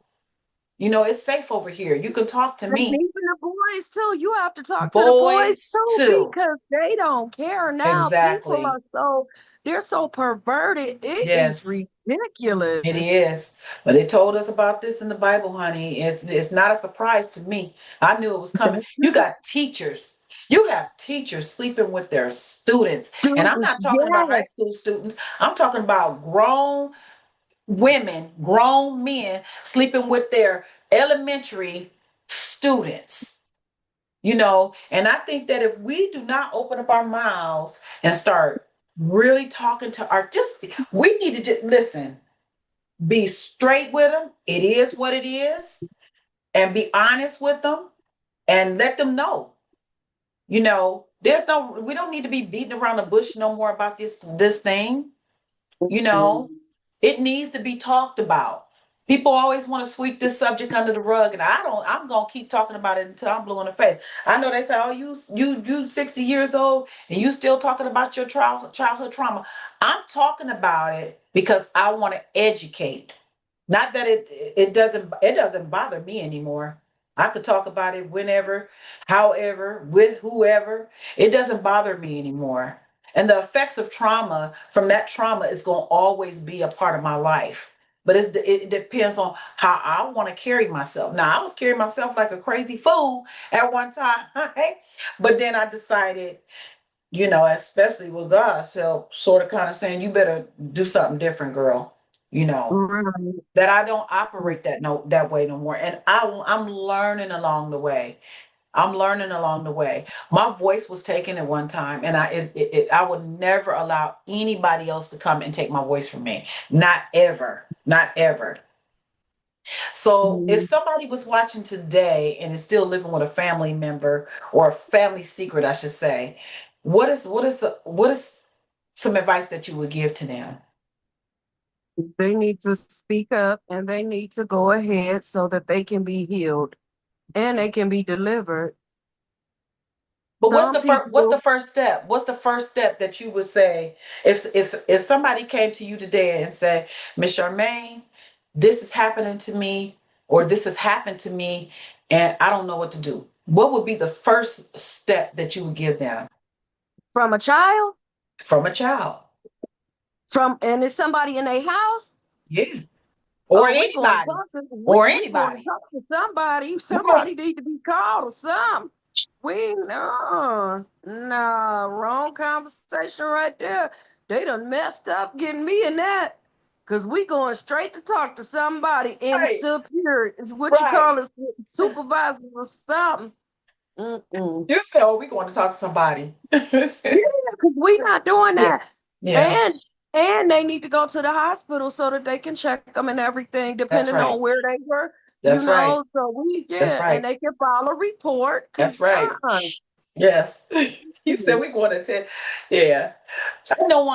It's safe over here. You can talk to And me. even the boys too. You have to talk to the boys Boys too too. because they don't care now. People Exactly. are they're so perverted. It is Yes. It ridiculous. is. But it told us about this in the Bible, honey. It's not a surprise to me. I knew it was coming. That's You true. got teachers. You have teachers sleeping with their students. And I'm Students, not talking about high yes. school students. I'm talking about grown women, grown men sleeping with their elementary students. And I think that if we do not open up our mouths and start really talking to we need to just listen, be straight with them. It is what it is, and be honest with them and let them know. We don't need to be beating around the bush no more about this thing. You know, it needs to be talked about. People always want to sweep this subject under the rug, and I don't. I'm gonna keep talking about it until I'm blue in the face. I know they say, "Oh, you 60 years old and you still talking about your childhood trauma." I'm talking about it because I want to educate. Not that it doesn't bother me anymore. I could talk about it whenever, however, with whoever. It doesn't bother me anymore. And the effects of trauma from that trauma is going to always be a part of my life. But it depends on how I want to carry myself. Now, I was carrying myself like a crazy fool at one time, but then I decided, especially with God, so sort of kind of saying, you better do something different, girl. You know, Right. that I don't operate that way no more. And I'm learning along the way. I'm learning along the way. My voice was taken at one time, and I would never allow anybody else to come and take my voice from me. Not ever. Not ever. So if Mhm. somebody was watching today and is still living with a family member or a family secret, I should say, what is some advice that you would give to them? They need to speak up and they need to go ahead so that they can be healed and they can be delivered. But what's Some the first what's the people first step? What's the first step that you would say if somebody came to you today and said, Miss Charmaine, this is happening to me, or this has happened to me, and I don't know what to do. What would be the first step that you would give them from a child, from a child? and it's somebody in their house. Yeah. Or Oh, we going to anybody. talk to Or we going to anybody. talk to somebody. Right. Somebody need to be called or something. We no, nah, wrong conversation right there. They done messed up getting me in that. Cause we going straight to talk to somebody in Right. superior. It's what you Right. call a supervisor or something. Mm-mm. You said, oh, we're going to talk to somebody. Yeah, because we not doing Yeah. that. Yeah. And and they need to go to the hospital so that they can check them and everything, That's depending right. on where they were, That's right. So That's and right. they can file a report. That's Cause right. Yes. You said we're going to attend. Yeah. I know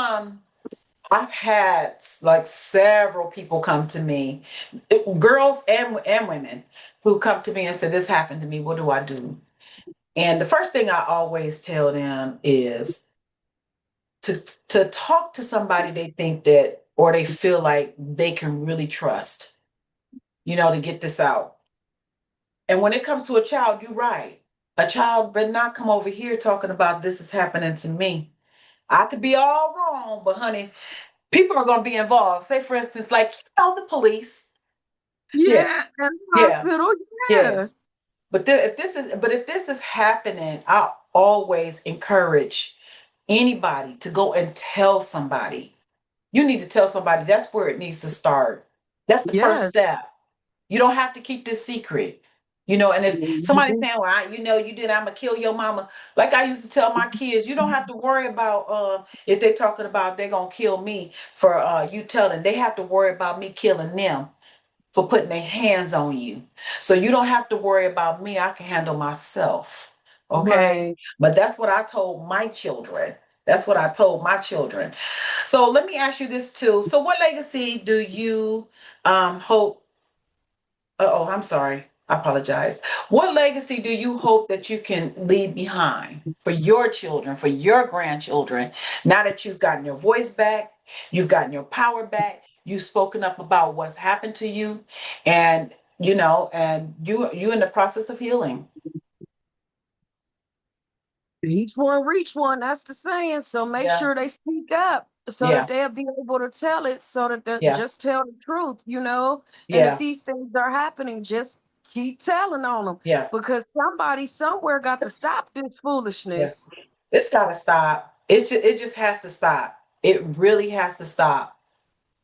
I've had like several people come to me, girls and women who come to me and say, this happened to me. What do I do? And the first thing I always tell them is to talk to somebody they think that or they feel like they can really trust, to get this out. And when it comes to a child, you're right. A child better not come over here talking about this is happening to me. I could be all wrong, but honey, people are going to be involved. Say, for instance, like, the police. Yeah, Yeah, and the yeah, hospital, yeah. yes. But if this is happening, I always encourage anybody to go and tell somebody. You need to tell somebody. That's where it needs to start. That's the first Yes. step. You don't have to keep this secret. And if somebody's Mhm. saying, well, you did, I'm gonna kill your mama. Like I used to tell my kids, you don't have to worry about if they're talking about they're gonna kill me for you telling. They have to worry about me killing them for putting their hands on you. So you don't have to worry about me. I can handle myself. Okay. Right. But that's what I told my children. That's what I told my children. So let me ask you this too. So what legacy do you hope oh, I'm sorry. I apologize. What legacy do you hope that you can leave behind for your children, for your grandchildren, now that you've gotten your voice back, you've gotten your power back, you've spoken up about what's happened to you, and and you in the process of healing. Each one reach one, that's the saying. So make Yeah, sure they speak up so that yeah, they'll be able to tell it, so that they yeah, just tell the truth, And if yeah, these things are happening, just keep telling on them yeah, because somebody somewhere got to stop this yeah. foolishness. It's got to stop. It just has to stop. It really has to stop.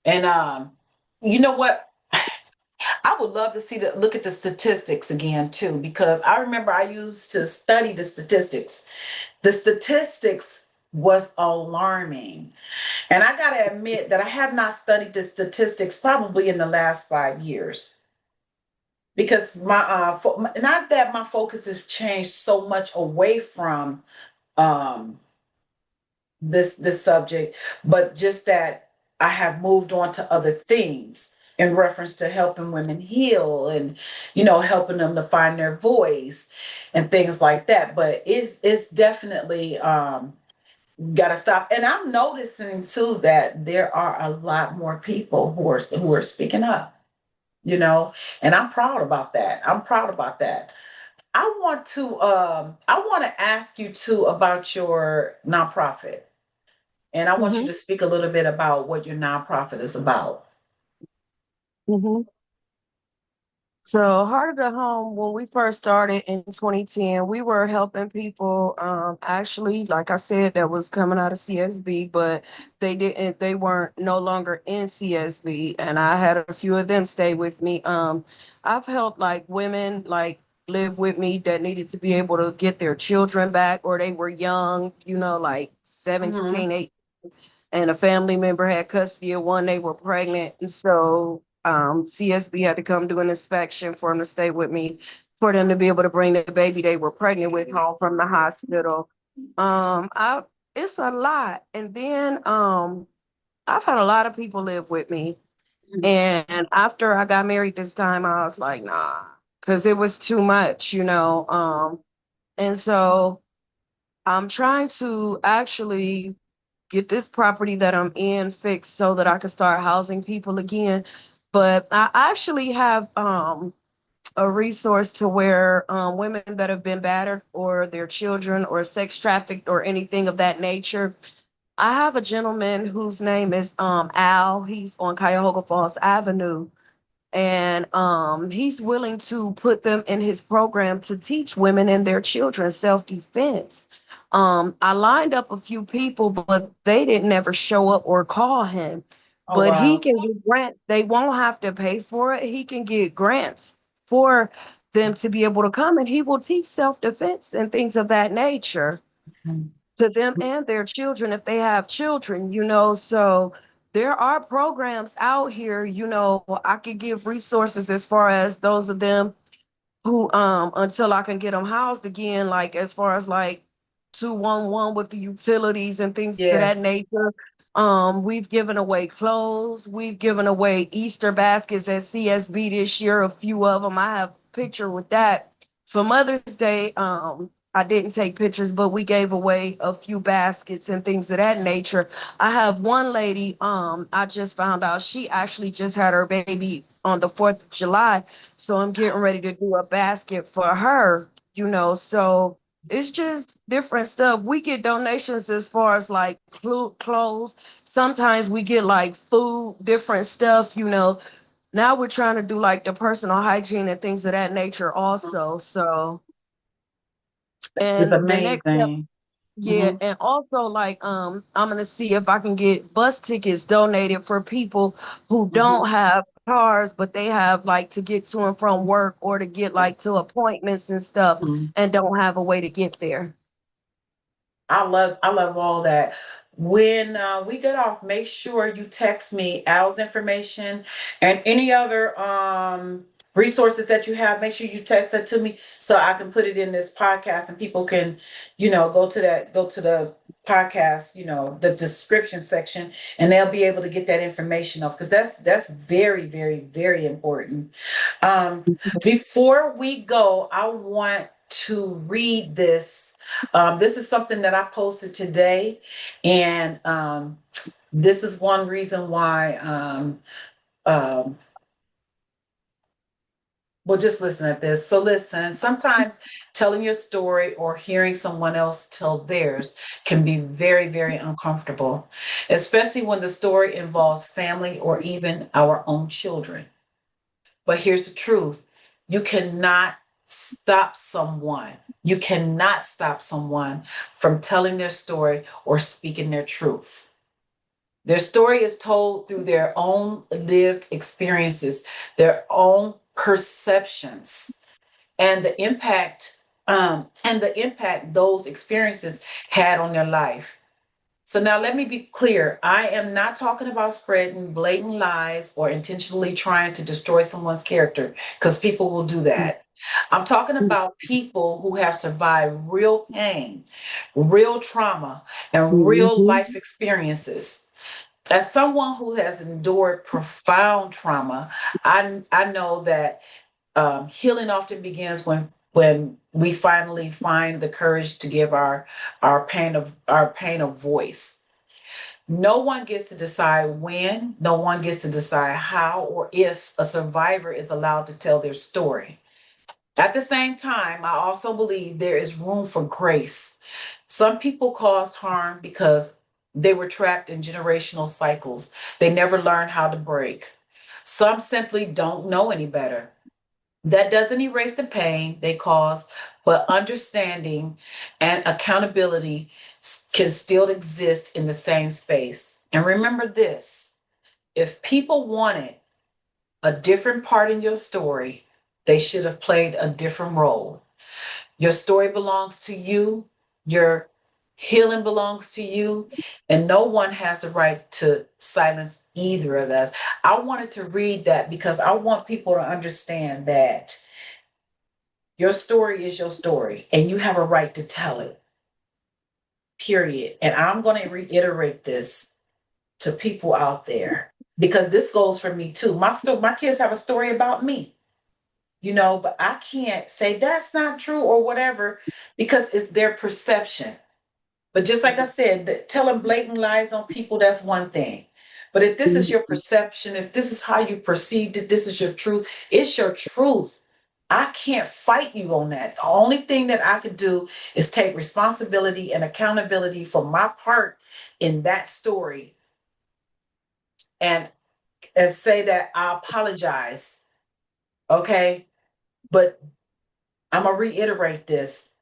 And you know what? I would love to look at the statistics again too, because I remember I used to study the statistics. The statistics was alarming. And I got to admit that I have not studied the statistics probably in the last 5 years because not that my focus has changed so much away from um, this subject, but just that I have moved on to other things in reference to helping women heal and helping them to find their voice and things like that. But it's definitely got to stop. And I'm noticing too that there are a lot more people who are speaking up. And I'm proud about that. I'm proud about that. I want to ask you too about your nonprofit. And I want you Hmm. to speak a little bit about what your nonprofit is about. Hmm. So, Heart of the Home, when we first started in 2010, we were helping people, actually, like I said, that was coming out of CSB, but they weren't no longer in CSB. And I had a few of them stay with me. I've helped like women like live with me that needed to be able to get their children back or they were young, like Mm-hmm. 17, 18, and a family member had custody of one, they were pregnant. And so CSB had to come do an inspection for them to stay with me, for them to be able to bring the baby they were pregnant with home from the hospital. I It's a lot. And then I've had a lot of people live with me. And after I got married this time, I was like, nah, because it was too much, and so I'm trying to actually get this property that I'm in fixed so that I can start housing people again. But I actually have a resource to where women that have been battered or their children or sex trafficked or anything of that nature. I have a gentleman whose name is Al. He's on Cuyahoga Falls Avenue, and he's willing to put them in his program to teach women and their children self-defense. I lined up a few people, but they didn't ever show up or call him. Oh But he wow. can get grants. They won't have to pay for it. He can get grants for them to be able to come, and he will teach self-defense and things of that nature to them and their children if they have children, So there are programs out here, I could give resources as far as those of them who until I can get them housed again, like as far as like 211 with the utilities and things of that Yes. nature. We've given away clothes, we've given away Easter baskets at CSB this year, a few of them. I have a picture with that for Mother's Day. I didn't take pictures, but we gave away a few baskets and things of that nature. I have one lady, I just found out she actually just had her baby on the 4th of July. So I'm getting ready to do a basket for her, so it's just different stuff. We get donations as far as like clothes. Sometimes we get like food, different stuff. Now we're trying to do like the personal hygiene and things of that nature also. So, It's and the next step, amazing. yeah, Hmm. and also like I'm gonna see if I can get bus tickets donated for people who Hmm. don't have cars, but they have like to get to and from work or to get like Yes. to appointments and stuff Mhm. and don't have a way to get there. I love all that. When we get off, make sure you text me Al's information and any other resources that you have. Make sure you text that to me so I can put it in this podcast and people can, go to the podcast, the description section, and they'll be able to get that information off because that's very, very, very important. Um, Before we go, I want to read this. This is something that I posted today, and this is one reason why. Um, well, just listen at this. So, listen, sometimes telling your story or hearing someone else tell theirs can be very, very uncomfortable, especially when the story involves family or even our own children. But here's the truth: you cannot stop someone. You cannot stop someone from telling their story or speaking their truth. Their story is told through their own lived experiences, their own perceptions, and the impact those experiences had on their life. So now let me be clear. I am not talking about spreading blatant lies or intentionally trying to destroy someone's character because people will do that. I'm talking about people who have survived real pain, real trauma, and real Mhm. life experiences. As someone who has endured profound trauma, I know that healing often begins when we finally find the courage to give our pain of voice. No one gets to decide when, no one gets to decide how or if a survivor is allowed to tell their story. At the same time, I also believe there is room for grace. Some people caused harm because they were trapped in generational cycles they never learned how to break. Some simply don't know any better. That doesn't erase the pain they cause, but understanding and accountability can still exist in the same space. And remember this: if people wanted a different part in your story, they should have played a different role. Your story belongs to you, your healing belongs to you, and no one has the right to silence either of us. I wanted to read that because I want people to understand that your story is your story, and you have a right to tell it, period. And I'm going to reiterate this to people out there because this goes for me too. My kids have a story about me, but I can't say that's not true or whatever because it's their perception. But just like I said, telling blatant lies on people, that's one thing. But if this is your perception, if this is how you perceived it, this is your truth, it's your truth. I can't fight you on that. The only thing that I could do is take responsibility and accountability for my part in that story and say that I apologize. Okay. But I'm going to reiterate this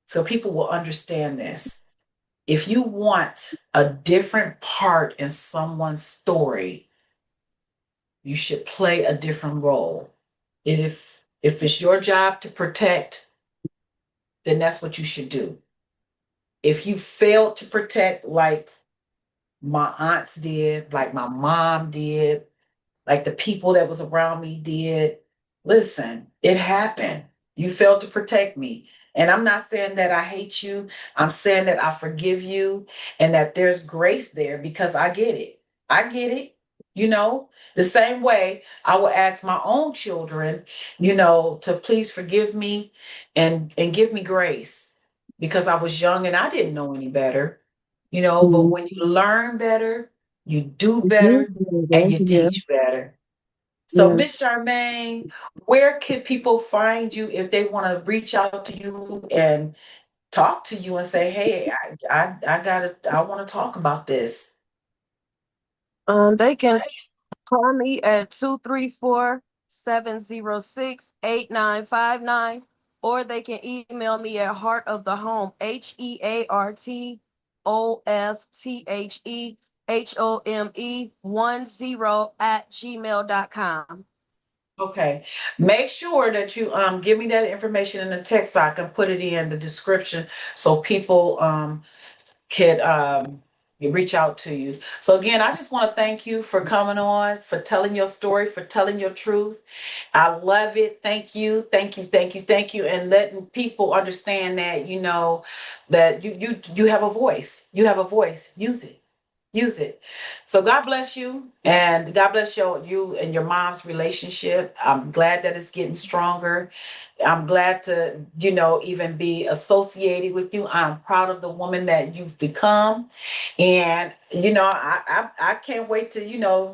so people will understand this. If you want a different part in someone's story, you should play a different role. If it's your job to protect, then that's what you should do. If you failed to protect like my aunts did, like my mom did, like the people that was around me did, listen, it happened. You failed to protect me. And I'm not saying that I hate you. I'm saying that I forgive you and that there's grace there because I get it. I get it. The same way I will ask my own children, to please forgive me and give me grace. because I was young and I didn't know any better, but Mhm. when you learn better, you do You do better and better. you Yeah. teach better. So, Yeah. Miss Charmaine, where can people find you if they want to reach out to you and talk to you and say, "Hey, I want to talk about this." They can call me at 234-706-8959, or they can email me at heart of the home, Heartofthehome 10 @gmail.com. Okay. Make sure that you give me that information in the text so I can put it in the description so people could reach out to you. So again, I just want to thank you for coming on, for telling your story, for telling your truth. I love it. Thank you, thank you, thank you, thank you, and letting people understand that that you have a voice. You have a voice. Use it. Use it. So God bless you, and God bless you and your mom's relationship. I'm glad that it's getting stronger. I'm glad to, even be associated with you. I'm proud of the woman that you've become. And, I can't wait to,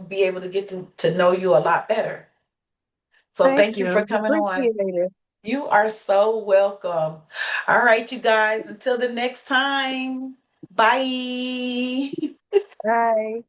be able to get to know you a lot better. So Thank thank you for you. coming on. Appreciate it. You are so welcome. All right, you guys, until the next time. Bye. Bye.